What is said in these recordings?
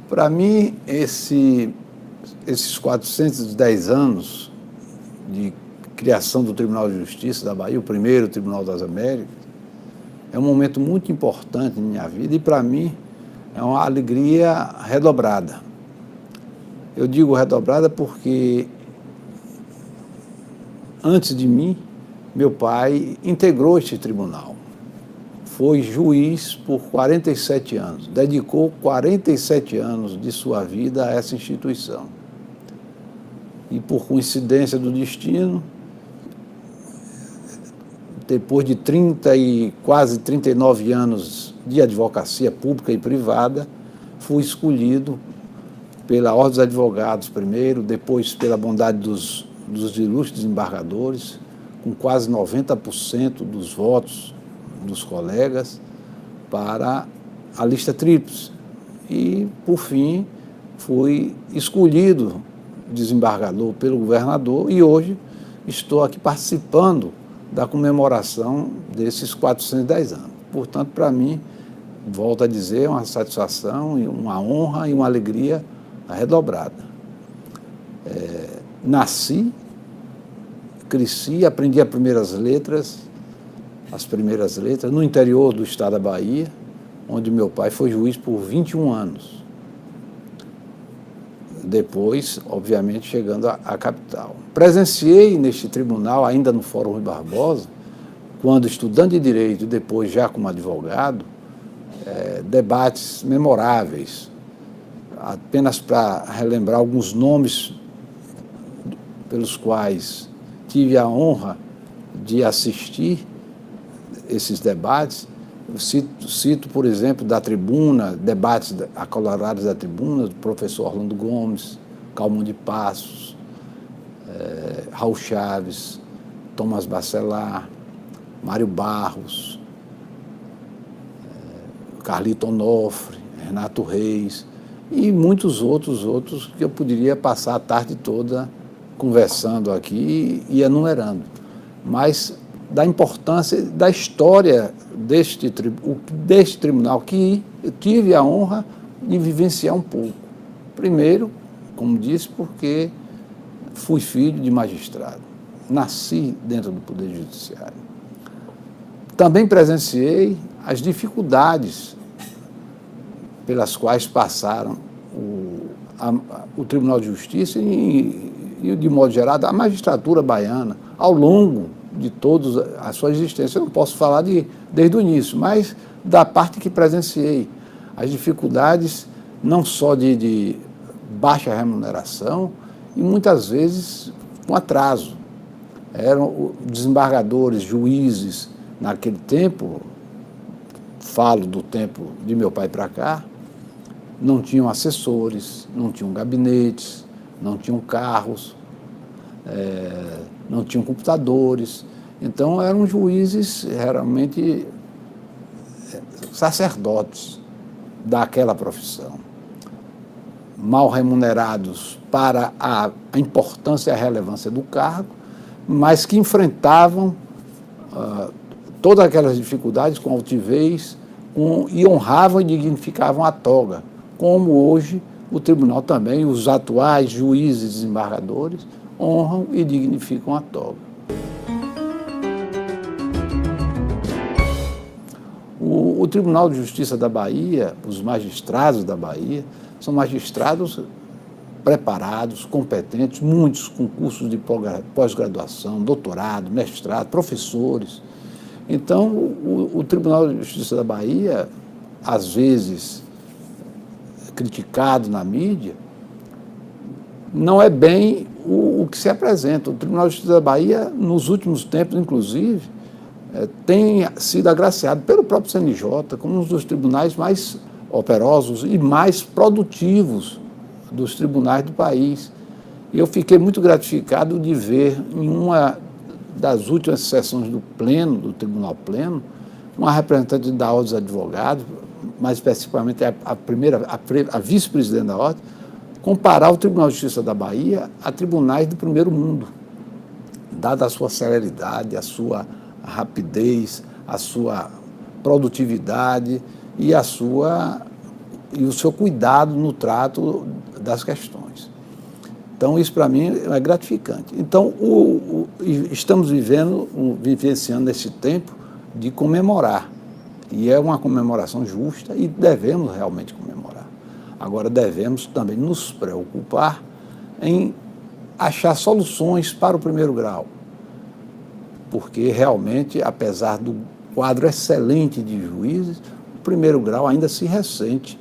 Para mim, esses 410 anos de criação do Tribunal de Justiça da Bahia, o primeiro Tribunal das Américas, é um momento muito importante na minha vida e, para mim, é uma alegria redobrada. Eu digo redobrada porque, antes de mim, meu pai integrou este tribunal. Foi juiz por 47 anos, dedicou 47 anos de sua vida a essa instituição. E, por coincidência do destino, depois de 30 e quase 39 anos de advocacia pública e privada, fui escolhido pela Ordem dos Advogados primeiro, depois pela bondade dos ilustres desembargadores, com quase 90% dos votos dos colegas, para a lista tríplice. E, por fim, fui escolhido desembargador pelo governador e hoje estou aqui participando da comemoração desses 410 anos. Portanto, para mim, volto a dizer, é uma satisfação, uma honra e uma alegria redobrada. Nasci, cresci, aprendi as primeiras letras no interior do estado da Bahia, onde meu pai foi juiz por 21 anos. Depois, obviamente, chegando à capital. Presenciei neste tribunal, ainda no Fórum Rui Barbosa, quando estudante de Direito e depois já como advogado, debates memoráveis. Apenas para relembrar alguns nomes pelos quais tive a honra de assistir esses debates, cito, por exemplo, da tribuna, debates acalorados da tribuna, do professor Orlando Gomes, Calmon de Passos, Raul Chaves, Thomas Bacelar, Mário Barros, Carlito Onofre, Renato Reis e muitos outros que eu poderia passar a tarde toda conversando aqui e enumerando. Mas da importância da história deste tribunal, que eu tive a honra de vivenciar um pouco. Primeiro, como disse, porque fui filho de magistrado, nasci dentro do Poder Judiciário. Também presenciei as dificuldades pelas quais passaram o Tribunal de Justiça e, de modo geral, a magistratura baiana ao longo de toda a sua existência. Eu não posso falar desde o início, mas da parte que presenciei. As dificuldades não só de baixa remuneração e muitas vezes com atraso. Eram desembargadores, juízes, naquele tempo, falo do tempo de meu pai para cá, não tinham assessores, não tinham gabinetes, não tinham carros, não tinham computadores. Então, eram juízes realmente sacerdotes daquela profissão, mal remunerados para a importância e a relevância do cargo, mas que enfrentavam todas aquelas dificuldades com altivez e honravam e dignificavam a toga, como hoje o tribunal também, os atuais juízes e desembargadores, honram e dignificam a toga. O Tribunal de Justiça da Bahia, os magistrados da Bahia, são magistrados preparados, competentes, muitos com cursos de pós-graduação, doutorado, mestrado, professores. Então, o Tribunal de Justiça da Bahia, às vezes criticado na mídia, não é bem o que se apresenta. O Tribunal de Justiça da Bahia, nos últimos tempos, inclusive, tem sido agraciado pelo próprio CNJ como um dos tribunais mais operosos e mais produtivos dos tribunais do país. E eu fiquei muito gratificado de ver em uma das últimas sessões do Pleno, do Tribunal Pleno, uma representante da Ordem dos Advogados, mais especificamente a vice-presidente da Ordem, comparar o Tribunal de Justiça da Bahia a tribunais do primeiro mundo, dada a sua celeridade, a sua rapidez, a sua produtividade e a sua e o seu cuidado no trato das questões. Então, isso para mim é gratificante. Então, estamos vivenciando esse tempo de comemorar, e é uma comemoração justa e devemos realmente comemorar. Agora, devemos também nos preocupar em achar soluções para o primeiro grau, porque realmente, apesar do quadro excelente de juízes, o primeiro grau ainda se ressente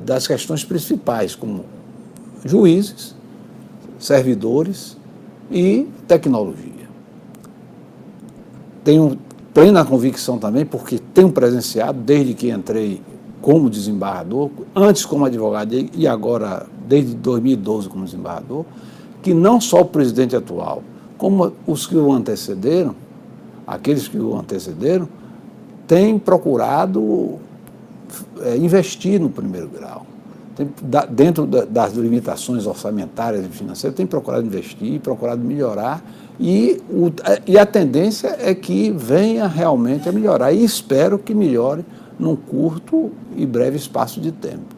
das questões principais, como juízes, servidores e tecnologia. Tenho plena convicção também, porque tenho presenciado, desde que entrei como desembargador, antes como advogado e agora desde 2012 como desembargador, que não só o presidente atual, como os que o antecederam, aqueles que o antecederam, têm procurado investir no primeiro grau. Dentro das limitações orçamentárias e financeiras, tem procurado investir, procurado melhorar, e a tendência é que venha realmente a melhorar, e espero que melhore num curto e breve espaço de tempo.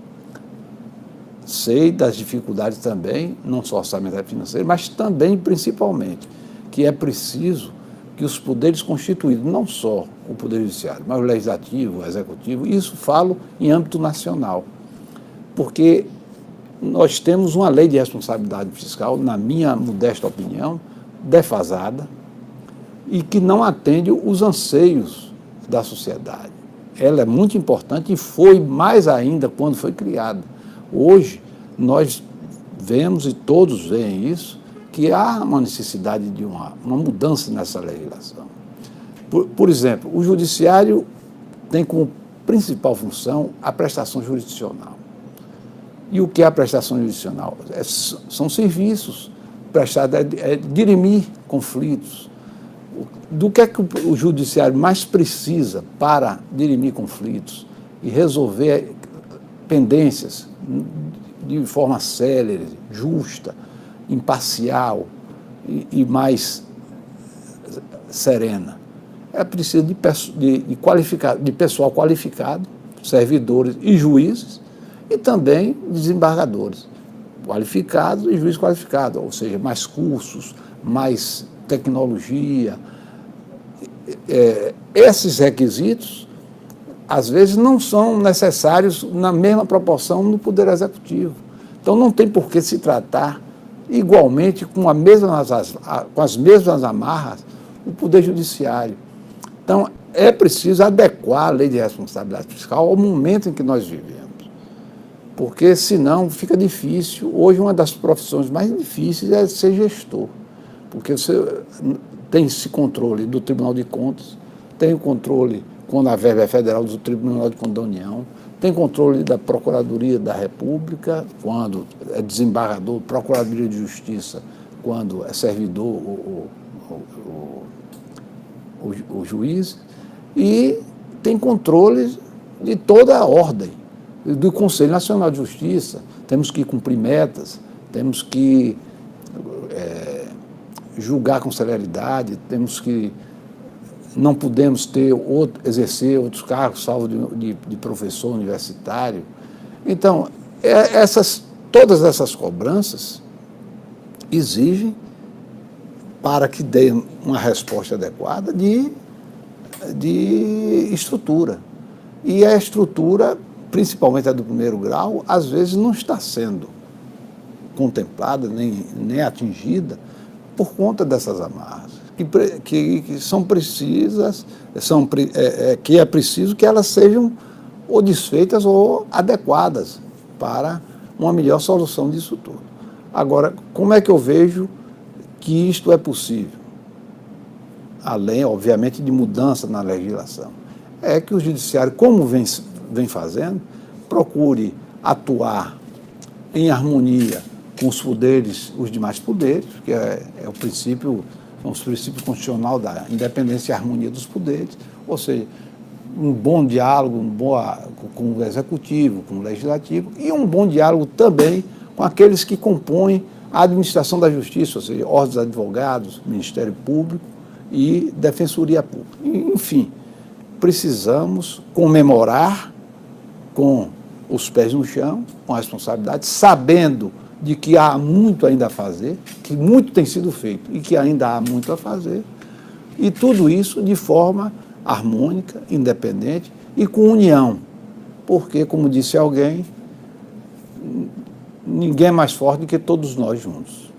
Sei das dificuldades também, não só orçamentárias e financeiras, mas também, principalmente, que é preciso que os poderes constituídos, não só o Poder Judiciário, mas o Legislativo, o Executivo, isso falo em âmbito nacional, porque nós temos uma lei de responsabilidade fiscal, na minha modesta opinião, defasada e que não atende os anseios da sociedade. Ela é muito importante e foi mais ainda quando foi criada. Hoje, nós vemos, e todos veem isso, que há uma necessidade de uma mudança nessa legislação. Por exemplo, o Judiciário tem como principal função a prestação jurisdicional. E o que é a prestação jurisdicional? São serviços prestados, dirimir conflitos. Do que é que o Judiciário mais precisa para dirimir conflitos e resolver pendências de forma célere, justa, imparcial e mais serena? É preciso de pessoal qualificado, servidores e juízes, e também desembargadores qualificados e juízes qualificados, ou seja, mais cursos, mais tecnologia. Esses requisitos, às vezes, não são necessários na mesma proporção no Poder Executivo. Então, não tem por que se tratar igualmente com as mesmas amarras o Poder Judiciário. Então, é preciso adequar a lei de responsabilidade fiscal ao momento em que nós vivemos, porque senão fica difícil. Hoje, uma das profissões mais difíceis é ser gestor, porque você tem esse controle do Tribunal de Contas, tem o controle, quando a verba é federal, do Tribunal de Contas da União, tem controle da Procuradoria da República, quando é desembargador, Procuradoria de Justiça, quando é servidor o juiz, e tem controle de toda a ordem, do Conselho Nacional de Justiça. Temos que cumprir metas, temos que julgar com celeridade, não podemos exercer outros cargos, salvo de professor universitário. Então, todas essas cobranças exigem, para que dê uma resposta adequada, de estrutura. E a estrutura, principalmente a do primeiro grau, às vezes não está sendo contemplada, nem atingida, por conta dessas amarras, que são precisas, que é preciso que elas sejam ou desfeitas ou adequadas para uma melhor solução disso tudo. Agora, como é que eu vejo que isto é possível? Além, obviamente, de mudança na legislação. É que o Judiciário, como vem fazendo, procure atuar em harmonia com os poderes, os demais poderes, que é o princípio, são os princípios constitucionais da independência e harmonia dos poderes, ou seja, um bom diálogo com o Executivo, com o Legislativo, e um bom diálogo também com aqueles que compõem a administração da Justiça, ou seja, ordens de advogados, Ministério Público e Defensoria Pública. Enfim, precisamos comemorar com os pés no chão, com responsabilidade, sabendo de que há muito ainda a fazer, que muito tem sido feito e que ainda há muito a fazer, e tudo isso de forma harmônica, independente e com união, porque, como disse alguém, ninguém é mais forte do que todos nós juntos.